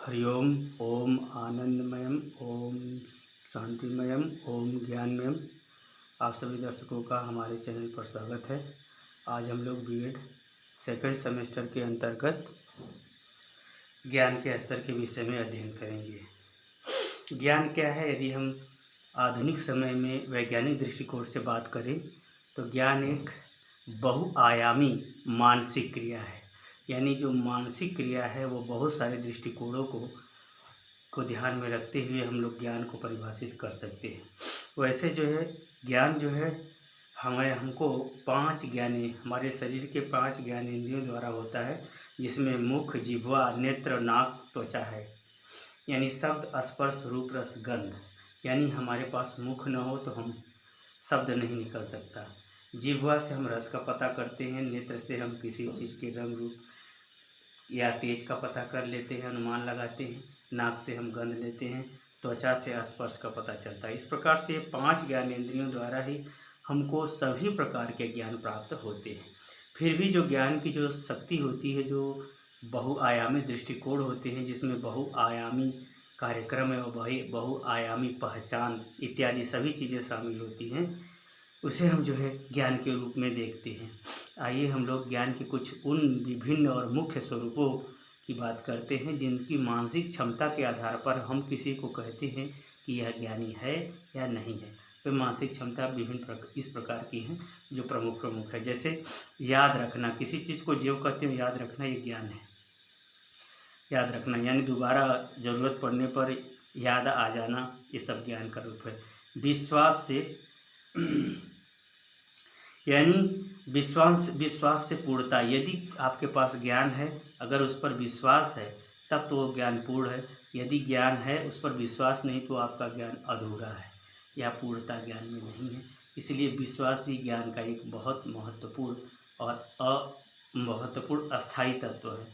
हरिओम। ओम आनंदमयम, ओम शांतिमयम, ओम ज्ञानमयम। आप सभी दर्शकों का हमारे चैनल पर स्वागत है। आज हम लोग बीएड सेकंड सेमेस्टर के अंतर्गत ज्ञान के स्तर के विषय में अध्ययन करेंगे। ज्ञान क्या है? यदि हम आधुनिक समय में वैज्ञानिक दृष्टिकोण से बात करें तो ज्ञान एक बहुआयामी मानसिक क्रिया है। यानी जो मानसिक क्रिया है वो बहुत सारे दृष्टिकोणों को ध्यान में रखते हुए हम लोग ज्ञान को परिभाषित कर सकते हैं। वैसे जो है ज्ञान जो है हमको 5 ज्ञानें, हमारे शरीर के 5 ज्ञानेंद्रियों द्वारा होता है, जिसमें मुख, जिह्वा, नेत्र, नाक, त्वचा है। यानी शब्द, स्पर्श, रूप, रस, गंध। यानी हमारे पास मुख न हो तो हम शब्द नहीं निकल सकता। जिह्वा से हम रस का पता करते हैं, नेत्र से हम किसी चीज़ के रंग रूप या तेज का पता कर लेते हैं, अनुमान लगाते हैं। नाक से हम गंध लेते हैं, त्वचा से स्पर्श का पता चलता है। इस प्रकार से 5 ज्ञानेंद्रियों द्वारा ही हमको सभी प्रकार के ज्ञान प्राप्त होते हैं। फिर भी जो ज्ञान की जो शक्ति होती है, जो बहुआयामी दृष्टिकोण होते हैं, जिसमें बहुआयामी कार्यक्रम और बहुआयामी पहचान इत्यादि सभी चीज़ें शामिल होती हैं, उसे हम जो है ज्ञान के रूप में देखते हैं। आइए हम लोग ज्ञान के कुछ उन विभिन्न और मुख्य स्वरूपों की बात करते हैं जिनकी मानसिक क्षमता के आधार पर हम किसी को कहते हैं कि यह ज्ञानी है या नहीं है। तो मानसिक क्षमता विभिन्न इस प्रकार की हैं जो प्रमुख है। जैसे याद रखना, किसी चीज़ को जो कहते हैं याद रखना, ये ज्ञान है। याद रखना यानी दोबारा ज़रूरत पड़ने पर याद आ जाना, ये सब ज्ञान का रूप है। विश्वास से यानी विश्वास से पूर्णता। यदि आपके पास ज्ञान है, अगर उस पर विश्वास है तब तो वो ज्ञान पूर्ण है। यदि ज्ञान है, उस पर विश्वास नहीं, तो आपका ज्ञान अधूरा है या पूर्णता ज्ञान में नहीं है। इसलिए विश्वास भी ज्ञान का एक बहुत महत्वपूर्ण और अमहत्वपूर्ण अस्थायी तत्व है।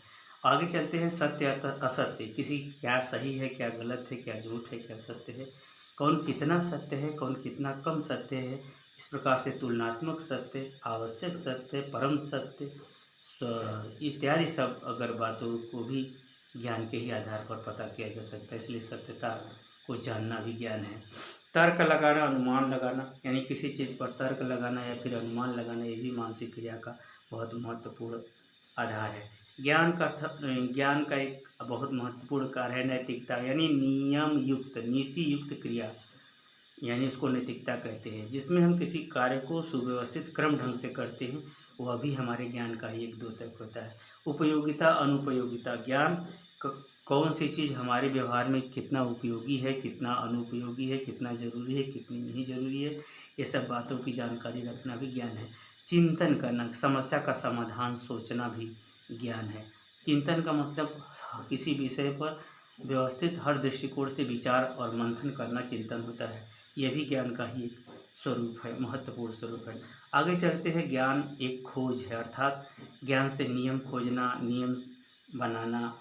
आगे चलते हैं सत्य असत्य। किसी क्या सही है, क्या गलत है, क्या झूठ है, क्या सत्य है, कौन कितना सत्य है, कौन कितना कम सत्य है। इस प्रकार से तुलनात्मक सत्य, आवश्यक सत्य, परम सत्य इत्यादि सब अगर बातों को भी ज्ञान के ही आधार पर पता किया जा सकता है। इसलिए सत्यता को जानना भी ज्ञान है। तर्क लगाना, अनुमान लगाना, यानी किसी चीज़ पर तर्क लगाना या फिर अनुमान लगाना, ये भी मानसिक क्रिया का बहुत महत्वपूर्ण आधार है। ज्ञान का एक बहुत महत्वपूर्ण कार्य है नैतिकता, यानी नियम युक्त, नीति युक्त क्रिया, यानी उसको नैतिकता कहते हैं। जिसमें हम किसी कार्य को सुव्यवस्थित क्रम ढंग से करते हैं, वह भी हमारे ज्ञान का ही एक द्योतक होता है। उपयोगिता, अनुपयोगिता। ज्ञान कौन सी चीज़ हमारे व्यवहार में कितना उपयोगी है, कितना अनुपयोगी है, कितना जरूरी है, कितनी नहीं जरूरी है, ये सब बातों की जानकारी रखना भी ज्ञान है। चिंतन करना, समस्या का समाधान सोचना भी ज्ञान है। चिंतन का मतलब किसी विषय पर व्यवस्थित हर दृष्टिकोण से विचार और मंथन करना चिंतन होता है। यह भी ज्ञान का ही एक स्वरूप है, महत्वपूर्ण स्वरूप है। आगे चलते हैं, ज्ञान एक खोज है, अर्थात ज्ञान से नियम खोजना, नियम बनाना,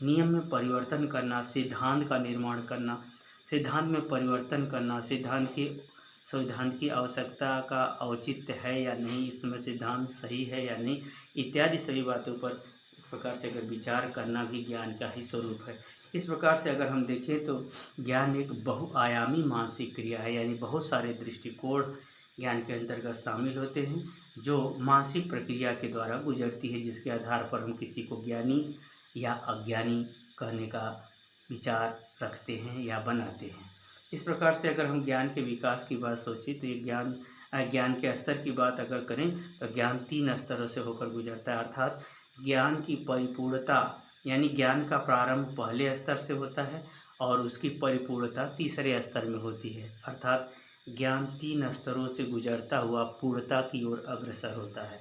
नियम में परिवर्तन करना, सिद्धांत का निर्माण करना, सिद्धांत में परिवर्तन करना, सिद्धांत की आवश्यकता का औचित्य है या नहीं, इसमें सिद्धांत सही है या नहीं, इत्यादि सभी बातों पर एक प्रकार से अगर विचार करना भी ज्ञान का ही स्वरूप है। इस प्रकार से अगर हम देखें तो ज्ञान एक बहुआयामी मानसिक क्रिया है, यानी बहुत सारे दृष्टिकोण ज्ञान के अंतर्गत शामिल होते हैं जो मानसिक प्रक्रिया के द्वारा गुजरती है, जिसके आधार पर हम किसी को ज्ञानी या अज्ञानी कहने का विचार रखते हैं या बनाते हैं। इस प्रकार से अगर हम ज्ञान के विकास की बात सोचें तो ये ज्ञान के स्तर की बात अगर करें तो ज्ञान 3 स्तरों से होकर गुजरता है। अर्थात ज्ञान की परिपूर्णता, यानी ज्ञान का प्रारंभ पहले स्तर से होता है और उसकी परिपूर्णता तीसरे स्तर में होती है। अर्थात ज्ञान 3 स्तरों से गुजरता हुआ पूर्णता की ओर अग्रसर होता है।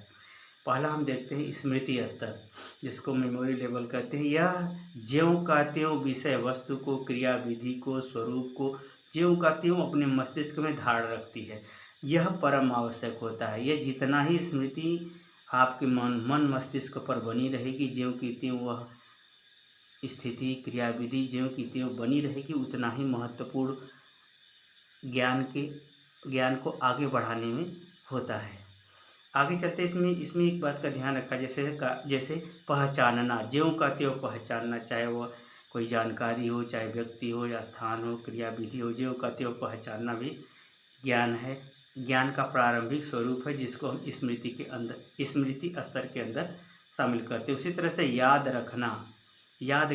पहला हम देखते हैं स्मृति स्तर, जिसको मेमोरी लेवल कहते हैं। यह ज्यों का त्यों विषय वस्तु को, क्रिया विधि को, स्वरूप को ज्यों का त्यों अपने मस्तिष्क में धारण रखती है। यह परम आवश्यक होता है। यह जितना ही स्मृति आपके मन मस्तिष्क पर बनी रहेगी, ज्यों की त्यों वह स्थिति, क्रिया विधि ज्यों की त्यों बनी रहेगी, उतना ही महत्वपूर्ण ज्ञान को आगे बढ़ाने में होता है। आगे चलते इसमें एक बात का ध्यान रखा, जैसे पहचानना, ज्यों का त्यों पहचानना, चाहे वह कोई जानकारी हो, चाहे व्यक्ति हो या स्थान हो, क्रिया विधि हो, ज्यों का त्यों पहचानना भी ज्ञान है। ज्ञान का प्रारंभिक स्वरूप है जिसको हम स्मृति के अंदर, स्मृति स्तर के अंदर शामिल करते हैं। उसी तरह से याद रखना, याद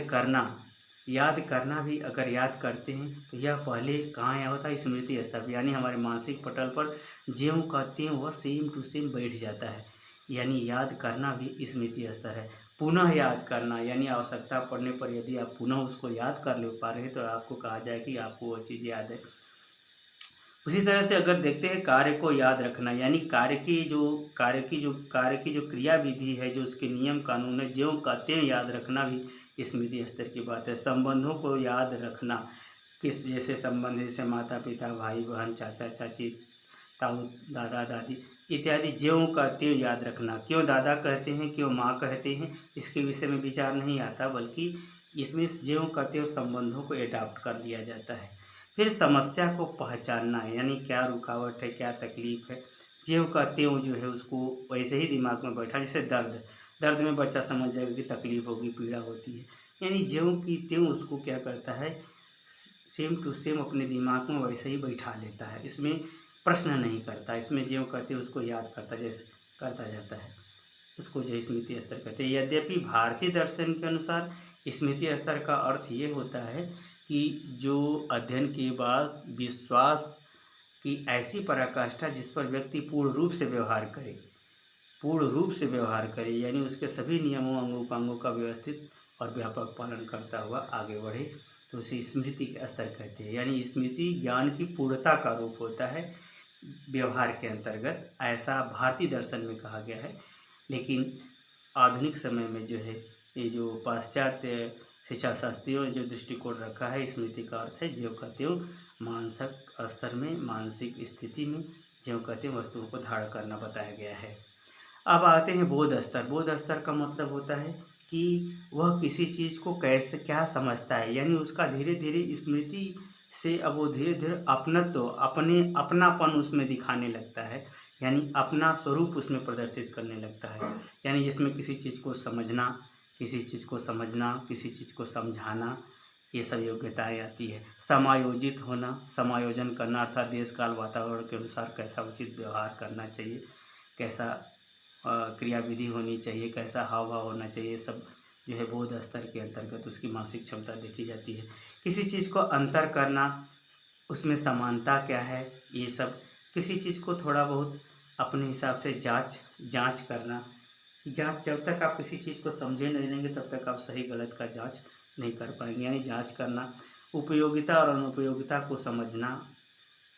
करना भी अगर याद करते हैं तो यह पहले कहाँ आया होता है, स्मृति स्तर पर, यानी हमारे मानसिक पटल पर ज्यों का त्यों वह सेम टू सेम बैठ जाता है। यानी याद करना भी स्मृति स्तर है। पुनः याद करना, यानी आवश्यकता पड़ने पर यदि आप पुनः उसको याद कर ले पा रहे हैं तो आपको कहा जाए कि आपको वह चीज़ याद है। उसी तरह से अगर देखते हैं कार्य को याद रखना, यानी कार्य की जो क्रिया विधि है, जो उसके नियम कानून है, ज्यों का त्यों याद रखना भी स्मृति स्तर की बात है। संबंधों को याद रखना, किस जैसे संबंध, जैसे माता पिता, भाई बहन, चाचा चाची, ताऊ दादा दादी इत्यादि, ज्यों का त्यों याद रखना। क्यों दादा कहते हैं, क्यों माँ कहते हैं, इसके विषय में विचार नहीं आता, बल्कि इसमें ज्यों का त्यों संबंधों को एडाप्ट कर लिया जाता है। फिर समस्या को पहचानना है, यानी क्या रुकावट है, क्या तकलीफ है, ज्यों का त्यों जो है उसको वैसे ही दिमाग में बैठा। जैसे दर्द में बच्चा समझ जाएगा कि तकलीफ होगी, पीड़ा होती है, यानी ज्यों की त्यों उसको क्या करता है, सेम टू सेम अपने दिमाग में वैसे ही बैठा लेता है। इसमें प्रश्न नहीं करता, इसमें ज्यों करते उसको याद करता जैसे करता जाता है, उसको जो स्मृति स्तर कहते हैं। यद्यपि भारतीय दर्शन के अनुसार स्मृति स्तर का अर्थ ये होता है कि जो अध्ययन के बाद विश्वास की ऐसी पराकाष्ठा जिस पर व्यक्ति पूर्ण रूप से व्यवहार करे, यानी उसके सभी नियमों अंगों का व्यवस्थित और व्यापक पालन करता हुआ आगे बढ़े, तो उसे स्मृति के स्तर कहते हैं। यानी स्मृति ज्ञान की पूर्णता का रूप होता है व्यवहार के अंतर्गत, ऐसा भारतीय दर्शन में कहा गया है। लेकिन आधुनिक समय में जो है, ये जो पाश्चात्य शिक्षा शास्त्रियों ने जो दृष्टिकोण रखा है, स्मृति का अर्थ है ज्यों का त्यों मानसिक स्तर में, मानसिक स्थिति में ज्यों का त्यों वस्तुओं को धारण करना बताया गया है। अब आते हैं बोध स्तर। बोध स्तर का मतलब होता है कि वह किसी चीज़ को कैसे क्या समझता है, यानी उसका धीरे धीरे स्मृति से अब वो धीरे धीरे अपनापन उसमें दिखाने लगता है, यानी अपना स्वरूप उसमें प्रदर्शित करने लगता है। यानी जिसमें किसी चीज़ को समझना, किसी चीज़ को समझाना, ये सब योग्यताएँ आती है। समायोजित होना, समायोजन करना अर्थात देश काल वातावरण के अनुसार कैसा उचित व्यवहार करना चाहिए, कैसा क्रिया विधि होनी चाहिए, कैसा हाव भाव होना चाहिए, सब जो है बोध स्तर के अंतर्गत उसकी मानसिक क्षमता देखी जाती है। किसी चीज़ को अंतर करना, उसमें समानता क्या है, ये सब। किसी चीज़ को थोड़ा बहुत अपने हिसाब से जांच करना। जब तक आप किसी चीज़ को समझे नहीं लेंगे तब तक आप सही गलत का जांच नहीं कर पाएंगे, यानी जांच करना। उपयोगिता और अनुपयोगिता को समझना,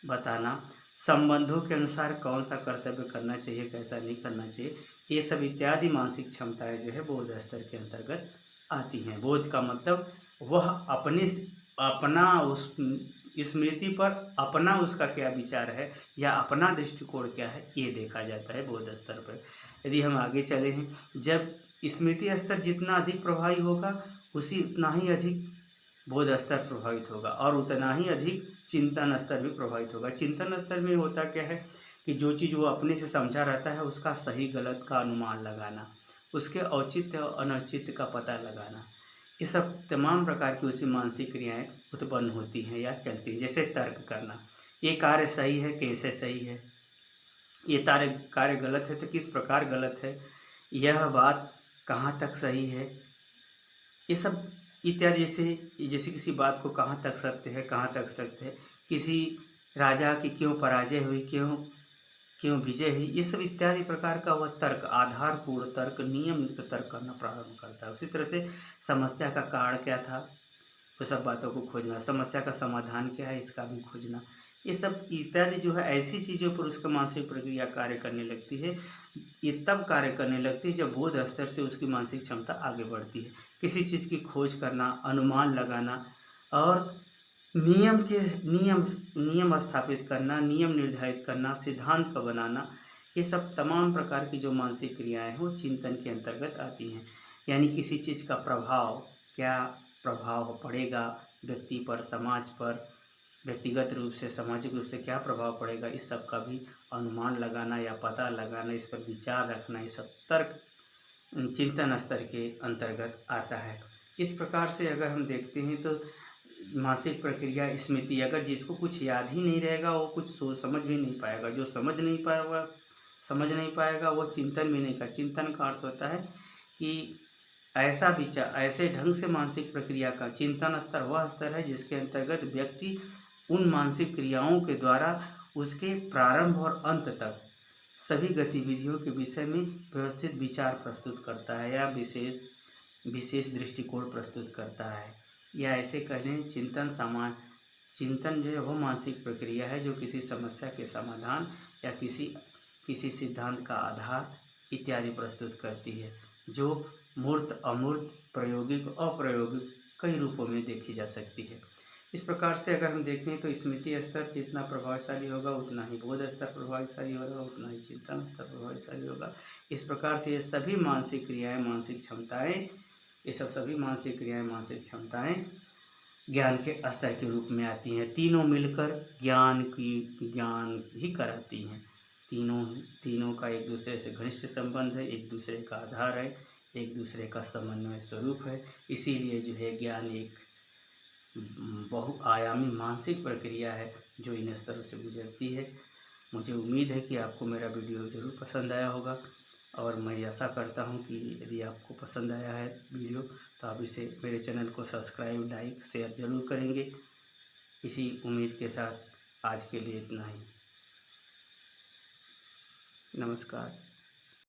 बताना। संबंधों के अनुसार कौन सा कर्तव्य करना चाहिए, कैसा नहीं करना चाहिए, ये सब इत्यादि मानसिक क्षमताएं जो है बोध स्तर के अंतर्गत आती हैं। बोध का मतलब वह अपना उस स्मृति पर अपना उसका क्या विचार है या अपना दृष्टिकोण क्या है, ये देखा जाता है बोध स्तर पर। यदि हम आगे चले हैं, जब स्मृति स्तर जितना अधिक प्रभावी होगा उतना ही अधिक बोध स्तर प्रभावित होगा और उतना ही अधिक चिंतन स्तर भी प्रभावित होगा। चिंतन स्तर में होता क्या है कि जो चीज़ वो अपने से समझा रहता है उसका सही गलत का अनुमान लगाना, उसके औचित्य और अनौचित्य का पता लगाना, ये सब तमाम प्रकार की उसकी मानसिक क्रियाएं उत्पन्न होती हैं या चलती हैं। जैसे तर्क करना, ये कार्य सही है, कैसे सही है, ये कार्य गलत है तो किस प्रकार गलत है, यह बात कहाँ तक सही है, ये सब इत्यादि। जैसे किसी बात को कहाँ तक सत्य है, कहाँ तक सत्य है, किसी राजा की क्यों पराजय हुई, क्यों विजय हुई, ये सब इत्यादि प्रकार का वह तर्क, आधारपूर्ण तर्क, नियम युक्त तर्क करना प्रारंभ करता है। उसी तरह से समस्या का कारण क्या था, वो सब बातों को खोजना, समस्या का समाधान क्या है, इसका भी खोजना, ये सब इत्यादि जो है ऐसी चीज़ों पर उसका मानसिक प्रक्रिया कार्य करने लगती है। ये तब कार्य करने लगती है जब बोध स्तर से उसकी मानसिक क्षमता आगे बढ़ती है। किसी चीज़ की खोज करना, अनुमान लगाना और नियम स्थापित करना, नियम निर्धारित करना, सिद्धांत का बनाना, ये सब तमाम प्रकार की जो मानसिक क्रियाएं हैं वो चिंतन के अंतर्गत आती हैं। यानी किसी चीज़ का क्या प्रभाव पड़ेगा व्यक्ति पर, समाज पर, व्यक्तिगत रूप से, सामाजिक रूप से क्या प्रभाव पड़ेगा, इस सब का भी अनुमान लगाना या पता लगाना, इस पर विचार रखना, ये सब तर्क चिंतन स्तर के अंतर्गत आता है। इस प्रकार से अगर हम देखते हैं तो मानसिक प्रक्रिया स्मृति, अगर जिसको कुछ याद ही नहीं रहेगा वो कुछ सोच समझ भी नहीं पाएगा, जो समझ नहीं पाएगा वो चिंतन भी नहीं कर। चिंतन का अर्थ होता है कि ऐसा विचार, ऐसे ढंग से मानसिक प्रक्रिया का चिंतन स्तर वह स्तर है जिसके अंतर्गत व्यक्ति उन मानसिक क्रियाओं के द्वारा उसके प्रारंभ और अंत तक सभी गतिविधियों के विषय में व्यवस्थित विचार प्रस्तुत करता है या विशेष दृष्टिकोण प्रस्तुत करता है। या ऐसे कहने चिंतन जो है वो मानसिक प्रक्रिया है जो किसी समस्या के समाधान या किसी सिद्धांत का आधार इत्यादि प्रस्तुत करती है, जो मूर्त, अमूर्त, प्रायोगिक, अप्रायोगिक कई रूपों में देखी जा सकती है। इस प्रकार से अगर हम देखें तो स्मृति स्तर जितना प्रभावशाली होगा उतना ही बोध स्तर प्रभावशाली होगा, उतना ही चिंतन स्तर प्रभावशाली होगा। इस प्रकार से ये सभी मानसिक क्रियाएँ, मानसिक क्षमताएँ, सभी मानसिक क्रियाएँ, मानसिक क्षमताएँ ज्ञान के स्तर के रूप में आती हैं। तीनों मिलकर ज्ञान ही कराती हैं। तीनों का एक दूसरे से घनिष्ठ संबंध है, एक दूसरे का आधार है, एक दूसरे का समन्वय स्वरूप है। इसीलिए जो है ज्ञान एक बहुआयामी मानसिक प्रक्रिया है जो इन स्तरों से गुजरती है। मुझे उम्मीद है कि आपको मेरा वीडियो ज़रूर पसंद आया होगा और मैं आशा करता हूं कि यदि आपको पसंद आया है वीडियो तो आप इसे मेरे चैनल को सब्सक्राइब, लाइक, शेयर ज़रूर करेंगे। इसी उम्मीद के साथ आज के लिए इतना ही। नमस्कार।